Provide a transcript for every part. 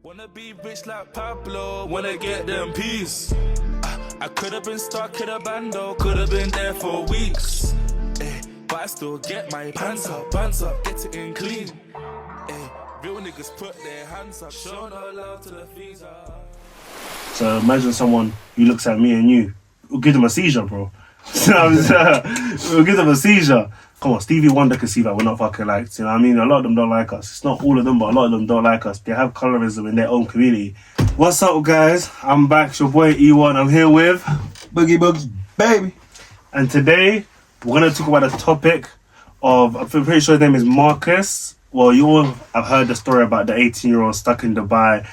Wanna be rich like Pablo, wanna get them peas. I could have been stuck in a bando, could have been there for weeks. But I still get my pants up, get it in clean. Real niggas put their hands up, show no love to the visa. So imagine someone who looks at me and you, we'll give them a seizure, bro. We'll give them a seizure. Come on, Stevie Wonder can see that we're not fucking liked. You know what I mean? A lot of them don't like us. It's not all of them, but a lot of them don't like us. They have colorism in their own community. What's up, guys? I'm back. It's your boy E1. I'm here with Boogz, baby. And today, we're going to talk about a topic of, I'm pretty sure his name is Marcus. Well, you all have heard the story about the 18-year-old stuck in Dubai.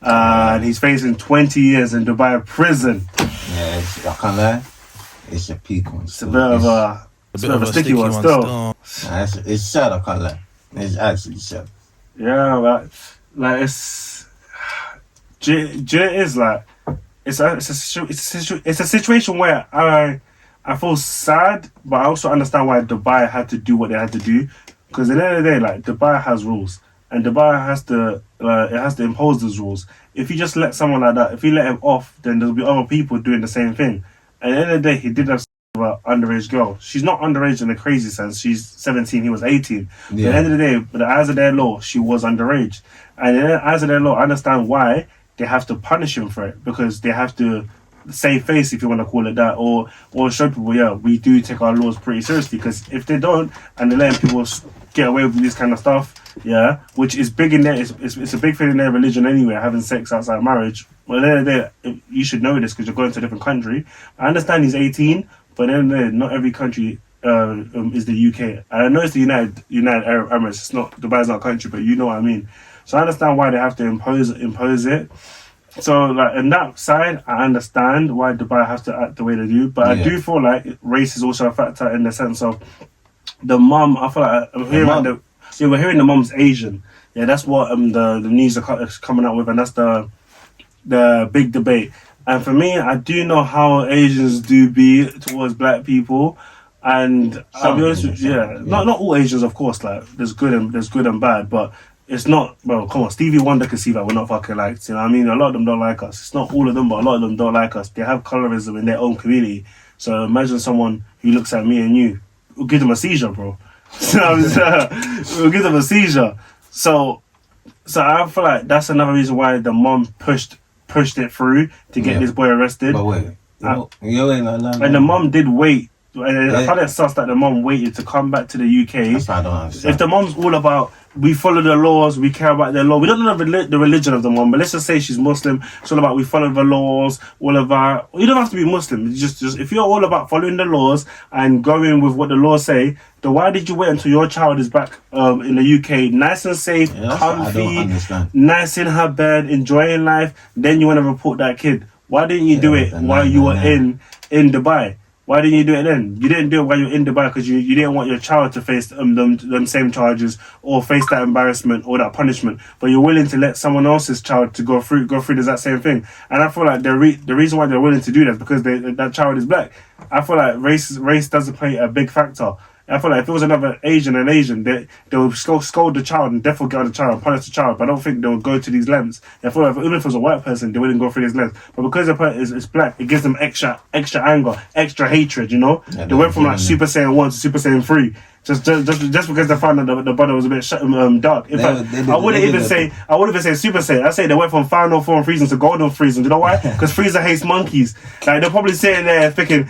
And he's facing 20 years in Dubai prison. Yeah, I can't lie. It's a peak one. It's a bit of a sticky one still. Nah, it's sad, I can't lie. It's actually sad. Yeah, like it's it's a situation where I feel sad, but I also understand why Dubai had to do what they had to do, because at the end of the day, like, Dubai has rules, and Dubai has to impose those rules. If you just let someone like that, if you let him off, then there'll be other people doing the same thing. And at the end of the day, he did have an underage girl. She's not underage in the crazy sense. She's 17, he was 18. Yeah. At the end of the day, with the eyes of their law, she was underage. And in the eyes of their law, I understand why they have to punish him for it, because they have to save face, if you want to call it that, or show people, yeah, we do take our laws pretty seriously. Because if they don't, and they're letting people get away with this kind of stuff, yeah, which is big in there, it's a big thing in their religion anyway, having sex outside marriage. Well, you should know this because you're going to a different country. I understand he's 18, but then not every country is the UK. And I know it's the United Arab Emirates. It's not, Dubai's not a country, but you know what I mean. So I understand why they have to impose it. So, like, in that side, I understand why Dubai has to act the way they do. But I do feel like race is also a factor, in the sense of the mum. I feel like we're hearing the mum's Asian. Yeah, that's what the news are coming out with, and that's the big debate. And for me, I do know how Asians do be towards black people, and I'll be honest with you, not all Asians, of course. Like, there's good and bad, but it's not. Well, come on, Stevie Wonder can see that we're not fucking liked. You know what I mean? A lot of them don't like us. It's not all of them, but a lot of them don't like us. They have colorism in their own community. So imagine someone who looks at me and you, we'll give them a seizure, bro. We'll give them a seizure. So I feel like that's another reason why the mom pushed it through to get this boy arrested. But wait, and the mom did wait. And I find it sus that the mom waited to come back to the UK. That's what I don't understand. If the mom's all about, we follow the laws, we care about their law. We don't know the religion of the mom, but let's just say she's Muslim. It's all about we follow the laws, all about. You don't have to be Muslim. It's just if you're all about following the laws and going with what the laws say, then why did you wait until your child is back in the UK, nice and safe, comfy, nice in her bed, enjoying life? Then you want to report that kid. Why didn't you do it while you were in Dubai? Why didn't you do it then? You didn't do it while you were in Dubai because you didn't want your child to face them same charges, or face that embarrassment or that punishment. But you're willing to let someone else's child to go through that same thing. And I feel like the reason why they're willing to do that is because that child is black. I feel like race doesn't play a big factor. I feel like if it was another Asian, they would scold the child and definitely get on the child and punish the child. But I don't think they would go to these lengths. I feel like even if it was a white person, they wouldn't go through these lengths. But because the person is black, it gives them extra anger, extra hatred, you know? Yeah, they went from like Super Saiyan 1 to Super Saiyan 3. Just because they found out the brother was a bit dark. In fact, I wouldn't even say Super Saiyan. I say they went from final form Frieza to golden Frieza. You know why? Because Frieza hates monkeys. Like, they're probably sitting there thinking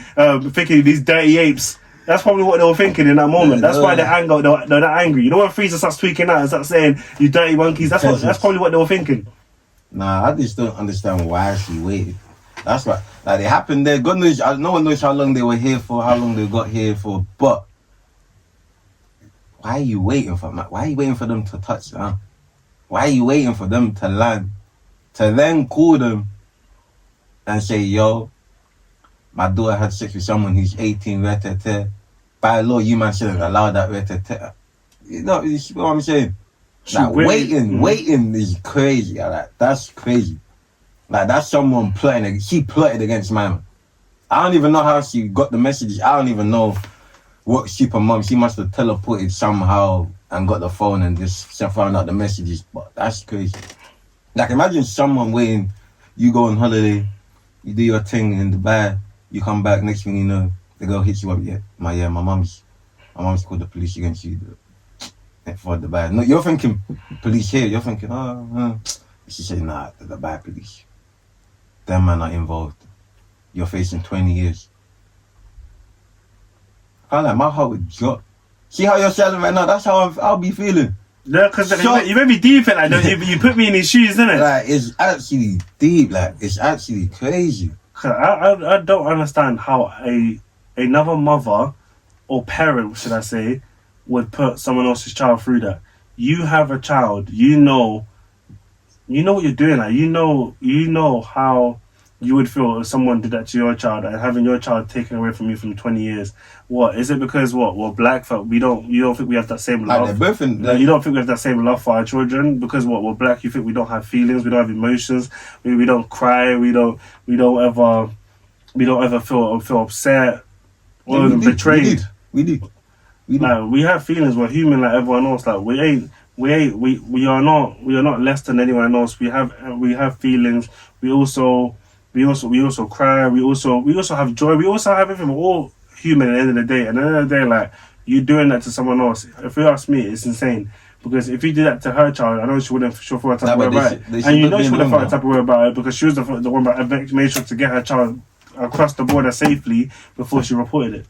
these dirty apes. That's probably what they were thinking in that moment. That's why they're angry. You know when Frieza starts tweaking out and starts saying, "You dirty monkeys," that's probably what they were thinking. Nah, I just don't understand why she waited. That's what, like, it happened there. God knows, no one knows how long they were here for, how long they got here for. But why are you waiting for them? Why are you waiting for them to touch down? Why are you waiting for them to land? To then call them and say, "Yo, my daughter had sex with someone who's 18, by law, you man shouldn't allow that, You know what I'm saying? Like, waiting is crazy. Like, that's crazy. Like, that's someone plotting. She plotted against my man. I don't even know how she got the messages. I don't even know what super mom. She must have teleported somehow and got the phone and just found out the messages. But that's crazy. Like, imagine someone waiting, you go on holiday, you do your thing in Dubai, you come back, next thing you know, the girl hits you up, my mom's called the police against you for Dubai. No, you're thinking police here, you're thinking, she said, nah, the Dubai police. Them man are involved. You're facing 20 years. I like, my heart would drop. See how you're selling right now? That's how I'll be feeling. Yeah, because you made me deep in like you put me in his shoes, innit? Like, it's actually deep. Like, it's actually crazy. I don't understand how another mother or parent, should I say, would put someone else's child through that. You have a child, you know what you're doing. Like, you know how you would feel if someone did that to your child, and having your child taken away from you from 20 years. What is it? Because we're black folk. You don't think we have that same love? Like, they're both in, you don't think we have that same love for our children because we're black. You think we don't have feelings? We don't have emotions. We don't cry. We don't ever feel upset or even betrayed. We do. Like, we have feelings. We're human like everyone else. Like, we are not less than anyone else. We have feelings. We also cry. We also have joy. We also have everything. We're all human at the end of the day. And at the end of the day, like, you doing that to someone else, if you ask me, it's insane. Because if you did that to her child, I know she wouldn't feel a type of way about it. And you know she wouldn't feel a type of way about it because she was the one that made sure to get her child across the border safely before she reported it.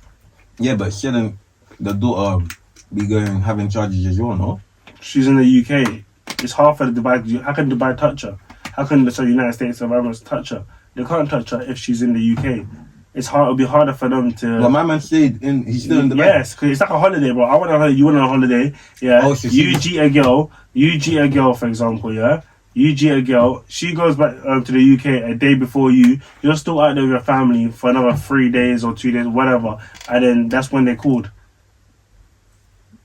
Yeah, but shouldn't the daughter be having charges as well, no? She's in the UK. It's hard for the Dubai. How can Dubai touch her? How can the United States of America touch her? They can't touch her if she's in the UK. It's hard. It'll be harder for them to. Well, my man stayed in. He's still in Dubai. Yes, because it's like a holiday, bro. I went on holiday. You went on a holiday. Yeah. Oh, you cheat a girl, for example. Yeah. You cheat a girl. She goes back to the UK a day before you. You're still out there with your family for another 3 days or 2 days, whatever. And then that's when they called.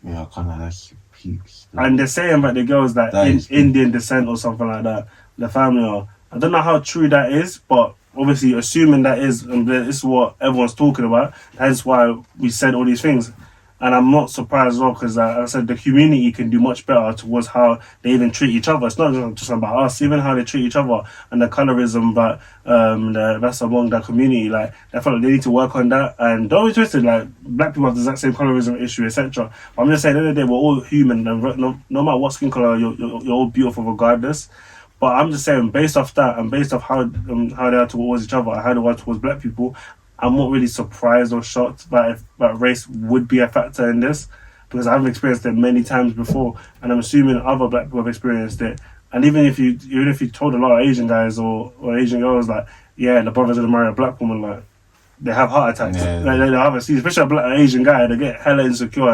Yeah, kind of. That's peaks. And they're saying about the girls that in Indian descent or something like that. The family are. I don't know how true that is, but obviously assuming that is, and this is what everyone's talking about. That's why we said all these things. And I'm not surprised at all because, like I said, the community can do much better towards how they even treat each other. It's not just about us, even how they treat each other and the colorism that's among that community. Like, I feel like they need to work on that. And don't be twisted, like, black people have the exact same colorism issue, etc. But I'm just saying, at the end of the day, we're all human. And no matter what skin color, you're all beautiful regardless. But I'm just saying, based off that and based off how they are towards each other and how they are towards black people, I'm not really surprised or shocked that race would be a factor in this, because I've experienced it many times before, and I'm assuming other black people have experienced it. And even if you told a lot of Asian guys or Asian girls, like, yeah, the brother's gonna marry a black woman, like, they have heart attacks. Yeah. Like, they have especially an Asian guy, they get hella insecure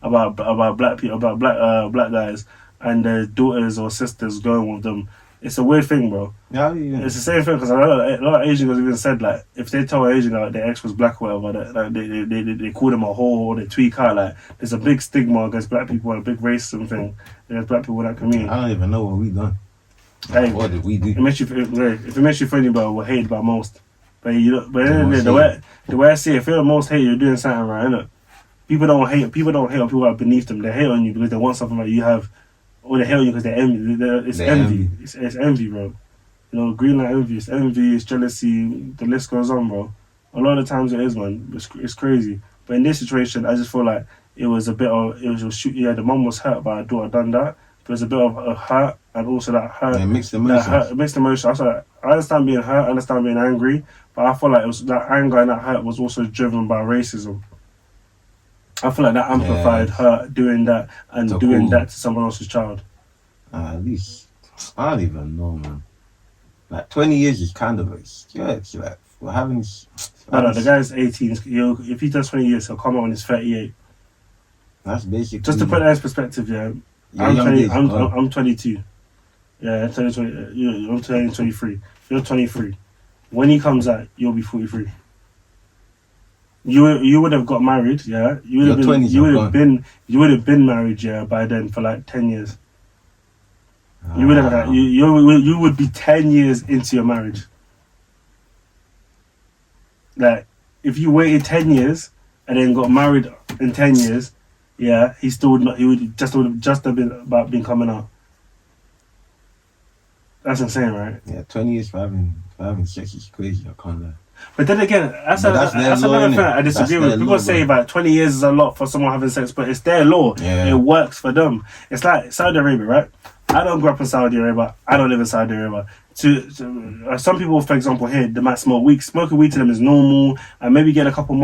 about black people, about black guys and their daughters or sisters going with them. It's a weird thing, bro. Yeah. It's the same thing because a lot of Asian girls even said, like, if they tell an Asian guy like, their ex was black or whatever, they call them a whore or they tweak out. Like, there's a big stigma against black people and a big racism thing against black people in that community. I don't even know what we done. Hey, what did we do? If it makes you funny, but we're hated by most. But the way I see it, if you're the most hated, you're doing something right, innit? People don't hate on people that are beneath them. They hate on you because they want something that you have. Or they hate on you because they're envy. It's envy. It's envy, bro. You know, green light envy. It's envy, it's jealousy. The list goes on, bro. A lot of times it is, man. It's crazy. But in this situation, I just feel like it was the mum was hurt by her daughter done that. There's a bit of a hurt and also that hurt. Yeah, mixed emotions. Mixed emotions. I understand being hurt, I understand being angry, but I feel like it was that anger and that hurt was also driven by racism. I feel like that amplified her doing that and doing that to someone else's child. At least, I don't even know, man. Like, 20 years is kind of a stretch. Like, we're having... No, the guy's 18. If he does 20 years, he'll come out when he's 38. That's basically... Just to put that in perspective, yeah. I'm 22. Yeah, I'm turning 23. You're 23. When he comes out, you'll be 43. You would have got married, yeah. You would have been married, yeah, by then for like 10 years. You would have you would be 10 years into your marriage. Like, if you waited 10 years and then got married in 10 years, yeah, he would just have been about being coming out. That's insane, right? Yeah, 20 years for having sex is crazy. I can't lie. But then again, that's another thing I disagree with. People say that 20 years is a lot for someone having sex, but it's their law. Yeah. It works for them. It's like Saudi Arabia, right? I don't grow up in Saudi Arabia. I don't live in Saudi Arabia. Some people, for example, here, they might smoke weed. Smoking weed to them is normal, and maybe get a couple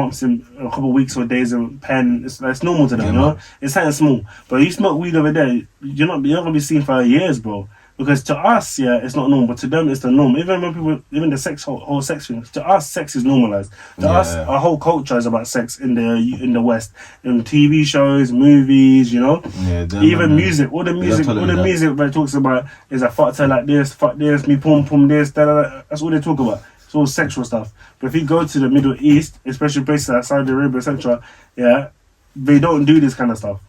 weeks or days in pen. It's normal to them, you know. It's something small. But you smoke weed over there, you're not gonna be seen for years, bro. Because to us, yeah, it's not normal, but to them, it's the norm. Even when people, even the whole sex thing, to us, sex is normalized. To us, our whole culture is about sex in the West, in TV shows, movies, you know. Yeah, even music, all the music that talks about is a fuck her like this, fuck this, me pum pum this, da, da, da. That's all they talk about. It's all sexual stuff. But if you go to the Middle East, especially places like Saudi Arabia, etc., yeah, they don't do this kind of stuff.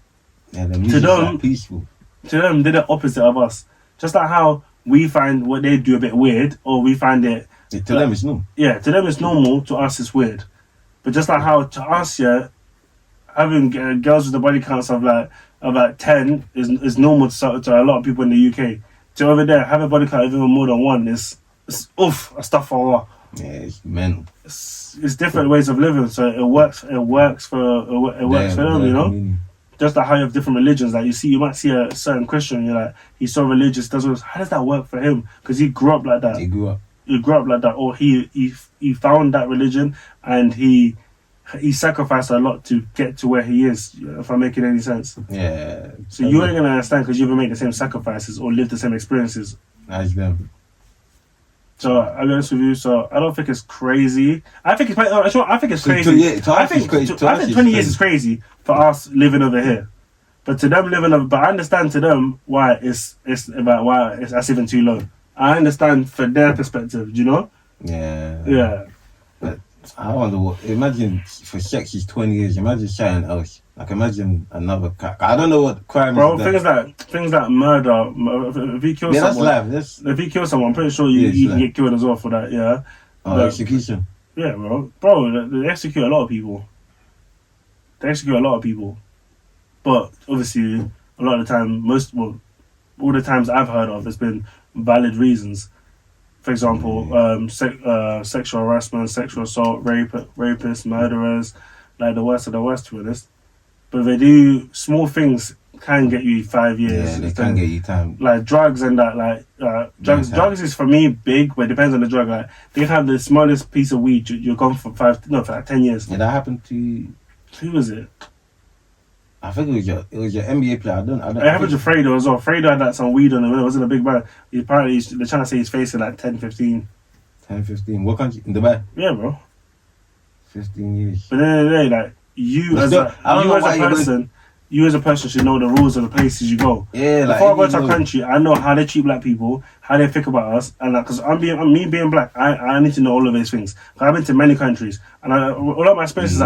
Yeah, the music's like peaceful. To them, they're the opposite of us. Just like how we find what they do a bit weird, or we find it... To them, it's normal. Yeah, to them it's normal, to us it's weird. But just like how to us, yeah, having girls with the body counts of like 10 is normal to a lot of people in the UK. To over there, have a body count of even more than one is a stuff for a while. Yeah, it's mental. It's different ways of living, so it works for them, you know? Community. Just like how you have different religions, like you might see a certain Christian, you're like, he's so religious, how does that work for him? Because he grew up like that. He grew up like that, or he found that religion and he sacrificed a lot to get to where he is. If I'm making any sense. Yeah. So you ain't gonna understand because you haven't made the same sacrifices or lived the same experiences. As them. So I'll be honest with you. So I don't think it's crazy. I think it's crazy. I think 20 years is crazy for us living over here, but to them living over. But I understand to them why that's even too low. I understand for their perspective. Do you know? Yeah. Yeah. But I wonder imagine for sex is 20 years. Imagine something else. Like imagine another I don't know what crime is. Things like murder. If you kill someone, that's life. If you kill someone, I'm pretty sure you can get killed as well for that. Yeah. Execution. Yeah, bro. They execute a lot of people. But obviously, a lot of the time, all the times I've heard of, it's been valid reasons. For example, sexual harassment, sexual assault, rapists, murderers, like the worst of the worst, to be honest. But they do small things can get you 5 years. Yeah, they can get you time. Like drugs and that, drugs is for me big, but it depends on the drug. Like they can have the smallest piece of weed, you're gone for 10 years. Yeah, that happened to. Who was it? I think it was your NBA player. It happened to Fredo as well. Fredo had like some weed on him. It wasn't a big man. They're trying to say he's facing like 10, 15. 10, 15. What country? In Dubai? Yeah, bro. 15 years. But then the day, like you as a person should know the rules of the places you go. Yeah, before I go to a country, I know how they treat black people, how they think about us, and because me being black, I need to know all of these things. I've been to many countries, and a lot of my experiences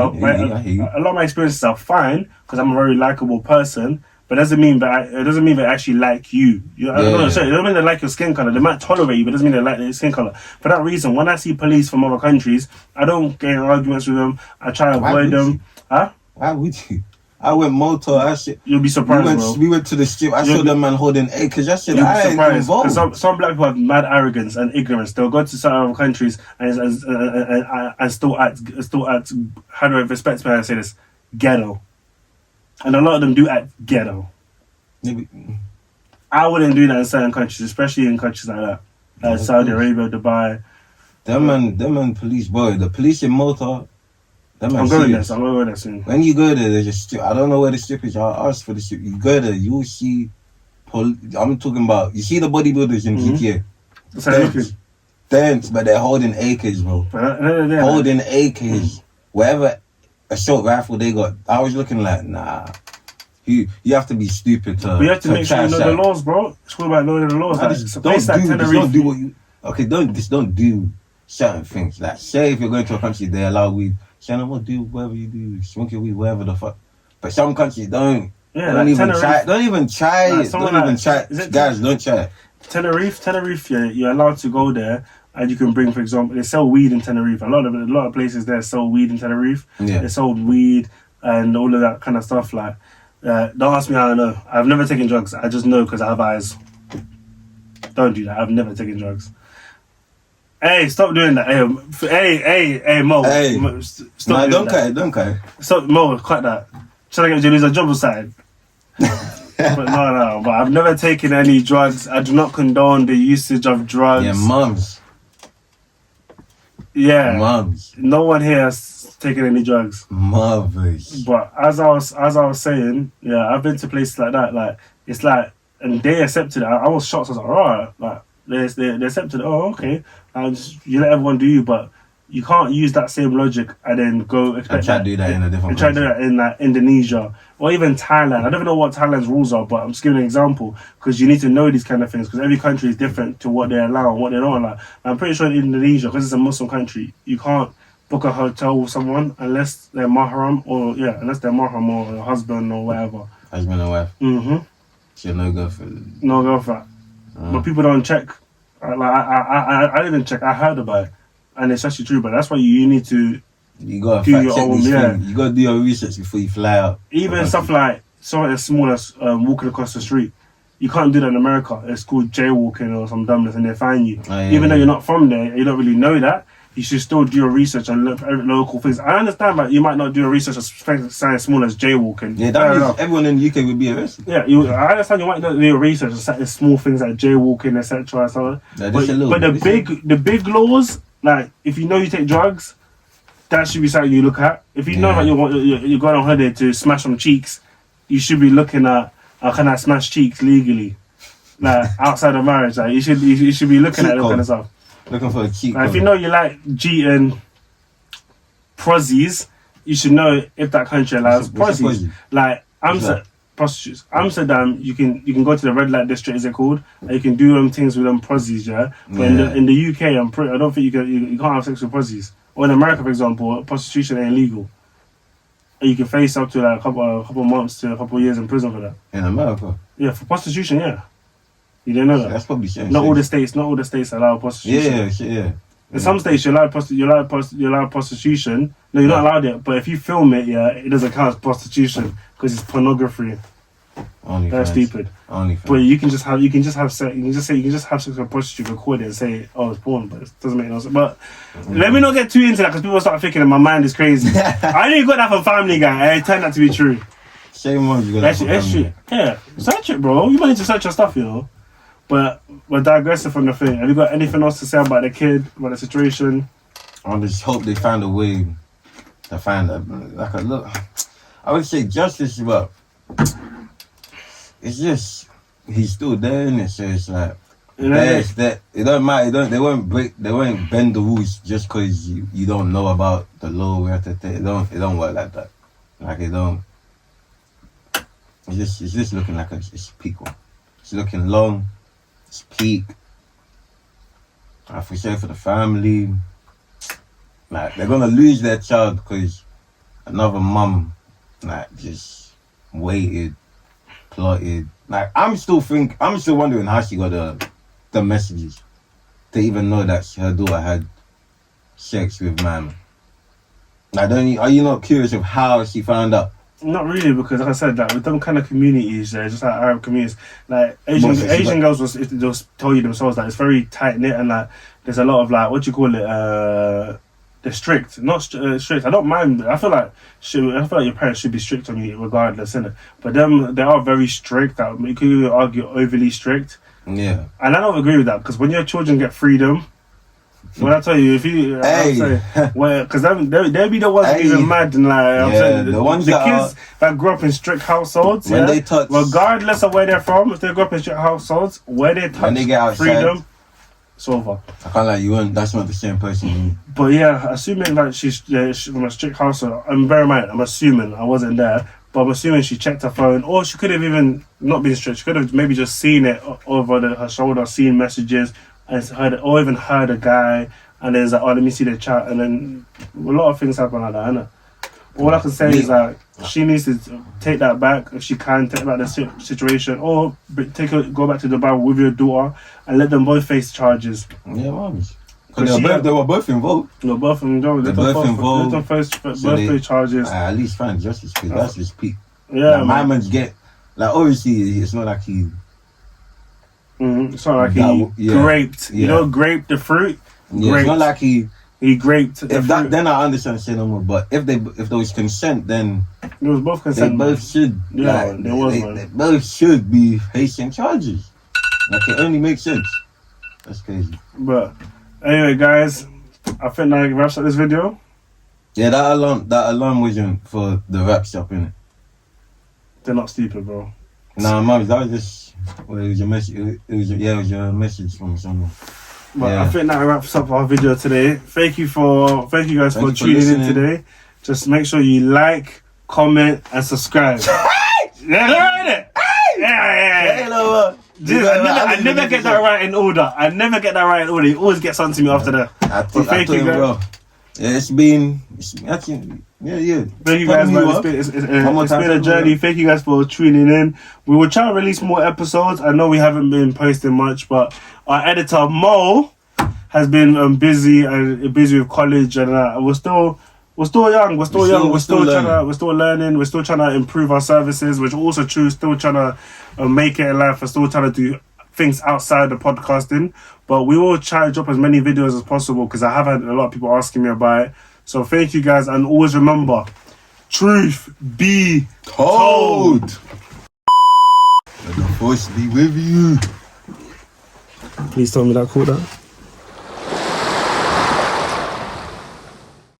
are fine because I'm a very likable person. But it doesn't mean that they actually like you. It doesn't mean they like your skin color. They might tolerate you, but it doesn't mean they like your skin color. For that reason, when I see police from other countries, I don't get in arguments with them. I try to avoid them. Huh? Why would you? I went motor. You'll be surprised, bro. We went to the strip. I saw them man holding acres. You'll be surprised. Because some black people have mad arrogance and ignorance. They'll go to certain other countries and still act. How do I respect me? I say this ghetto. And a lot of them do act ghetto. Maybe. I wouldn't do that in certain countries, especially in countries like that. Like Saudi Arabia, Dubai. Them man police, boy. The police in Malta. I'm going there soon. When you go there, there's a strip. I don't know where the strip is. I'll ask for the strip. You go there, you will see... I'm talking about... You see the bodybuilders in GTA? Dance, but they're holding AKs, bro. Holding AKs. Wherever... assault rifle they got. I was looking like, nah. You have to be stupid to. But you have to make sure you know the laws, bro. It's all about knowing the laws. Don't do certain things. Like, say if you're going to a country, they allow weed. Say, no, what do whatever you do, smoke your weed, whatever the fuck. But some countries don't. Yeah, don't even try. Don't even try it. Don't even try. Guys, don't try it. Tenerife, yeah, you're allowed to go there. And you can bring, for example, they sell weed in Tenerife. A lot of places there sell weed in Tenerife. Yeah. They sold weed and all of that kind of stuff. Like, don't ask me how I know. I've never taken drugs. I just know because I have eyes. Don't do that. I've never taken drugs. Hey, stop doing that. Hey, Mo. Hey. Stop doing that. Don't cut. Stop, Mo, cut that. Trying to get you to lose a job or something. But no. But I've never taken any drugs. I do not condone the usage of drugs. Yeah, mums. Yeah. Mums. No one here has taken any drugs. Mothers. But as I was saying, yeah, I've been to places like that. Like it's like, and they accepted it. I was shocked. I was like, alright, like they accepted it. Oh, okay. And you let everyone do you, but you can't use that same logic and then go expect And try to do that in a different and try to do that in like Indonesia or even Thailand. I don't even know what Thailand's rules are, but I'm just giving an example because you need to know these kind of things because every country is different to what they allow and what they don't allow. I'm pretty sure in Indonesia, because it's a Muslim country, you can't book a hotel with someone unless they're mahram or a husband or whatever. Husband and wife. Mm-hmm. So no go for No go for that. But people don't check. I didn't even check. I heard about it, and it's actually true. But that's why you need to You gotta do fact your check own. these Yeah, things. You gotta do your research before you fly out. even stuff like something as small as walking across the street. You can't do that in America. It's called jaywalking or some dumbness, and they fine you. Oh, yeah, Even though yeah. you're not from there, you don't really know that. You should still do your research and look at local things. I understand that you might not do your research as something as small as jaywalking. Yeah, Fair that means enough. everyone in the UK would be arrested. Yeah, I understand you might not do your research on small things like jaywalking, etc. So, Yeah, but just a little but bit. the big laws, like if you know you take drugs, that should be something you look at. If you know Yeah. that you're going on holiday to smash some cheeks, you should be looking at can I smash cheeks legally, like outside of marriage. Like you should be looking Cheat at that code. kind of stuff. Looking for a cheat Like, if code. you know you like cheating prozzies, you should know if that country allows What's a prozzies. prozzie? Like prostitutes. Amsterdam, you can go to the red light district, is it called? And you can do things with them prozzies, yeah. But Yeah. in the UK, I don't think you can't have sex with prozzies. Or in America, for example, prostitution ain't legal. And you can face up to like a couple months to a couple of years in prison for that. In America. Yeah, for prostitution, yeah. You didn't know that? That's probably saying. Not all the states allow prostitution. Yeah. In some states, you're allowed prostitution. No, you're not allowed it. But if you film it, yeah, it doesn't count as prostitution because it's pornography. Only That's stupid. Only But you can just have sex. You can just have sex with a prostitute, record it, and say, "Oh, it's porn," but it doesn't make no sense. But let me not get too into that because people start thinking that my mind is crazy. I didn't got that from Family Guy. It turned out to be true. Shame on you. That's true. Yeah, search it, bro. You might need to search your stuff, you know. But we're digressing from the thing. Have you got anything else to say about the kid, about the situation? I just hope they find a way to find like a look. I would say justice, but it's just he's still there, innit? So it's like it's that it don't matter. They won't bend the rules just because you don't know about the law. We have to take it don't work like that. Like it don't. It's just looking like it's peak one. It's looking long. It's peak. I feel sorry for the family. Like they're gonna lose their child because another mum, like just waited, plotted. Like I'm still wondering how she got the messages to even know that her daughter had sex with man. Like, are you not curious of how she found out? Not really, because like I said, like with them kind of communities, just like Arab communities, like Asian girls they'll tell you themselves that it's very tight knit and like there's a lot of like what do you call it, they're strict, not strict. I don't mind. I feel like your parents should be strict on you regardless, innit? But they are very strict. That you could even argue overly strict. Yeah, and I don't agree with that because when your children get freedom. When I tell you, if you, because they'll be the ones who even mad and like, I'm saying, the kids that grew up in strict households, when they touch, regardless of where they're from, if they grew up in strict households, where they touch freedom, it's over. I can't like you weren't. That's not the same person. But yeah, assuming like she's from a strict household, I'm assuming I wasn't there, but I'm assuming she checked her phone, or she could have even not been strict. She could have maybe just seen it over her shoulder, seen messages. And heard a guy, and there's like, oh, let me see the chat, and then a lot of things happen like that, innit? All I can say is like she needs to take that back if she can, take back the situation, or go back to Dubai with your daughter and let them both face charges. Yeah, mums. Because they were both involved. They're both involved. Let them face charges. At least find justice, because that's his peak. Yeah, like, my man's get like obviously it's not like he It's not like That he graped. You Yeah. know, graped the fruit. Yeah, it's not like he graped the if fruit. that then I understand say no more. But if there was consent, then It was both they consent. both should. Yeah, like, there was they, one. they both should be facing charges. Like it only makes sense. That's crazy. But anyway, guys, I think that wraps up this video. Yeah, that alarm wasn't for the rap shop, innit? They're not stupid, bro. Nah, man, that was just well, it was your message. It was your message from someone. But Yeah. I think that wraps up our video today. Thank you guys for Thank you for tuning in listening. today. Just make sure you like, comment, and subscribe. Yeah. Dude, I never get that right in order. You always get something to me after that. Thank you, bro. Yeah, it's been actually, yeah. Thank you guys, man. It's been a journey. Thank you guys for tuning in. We will try to release more episodes. I know we haven't been posting much, but our editor Mo has been busy with college, and we're still young. We're still learning. We're still trying to improve our services, which also true. Still trying to make it in life. We're still trying to do things outside the podcasting, but we will try to drop as many videos as possible because I have had a lot of people asking me about it. So thank you guys, and always remember, truth be told. Let the force be with you. Please tell me that caught that.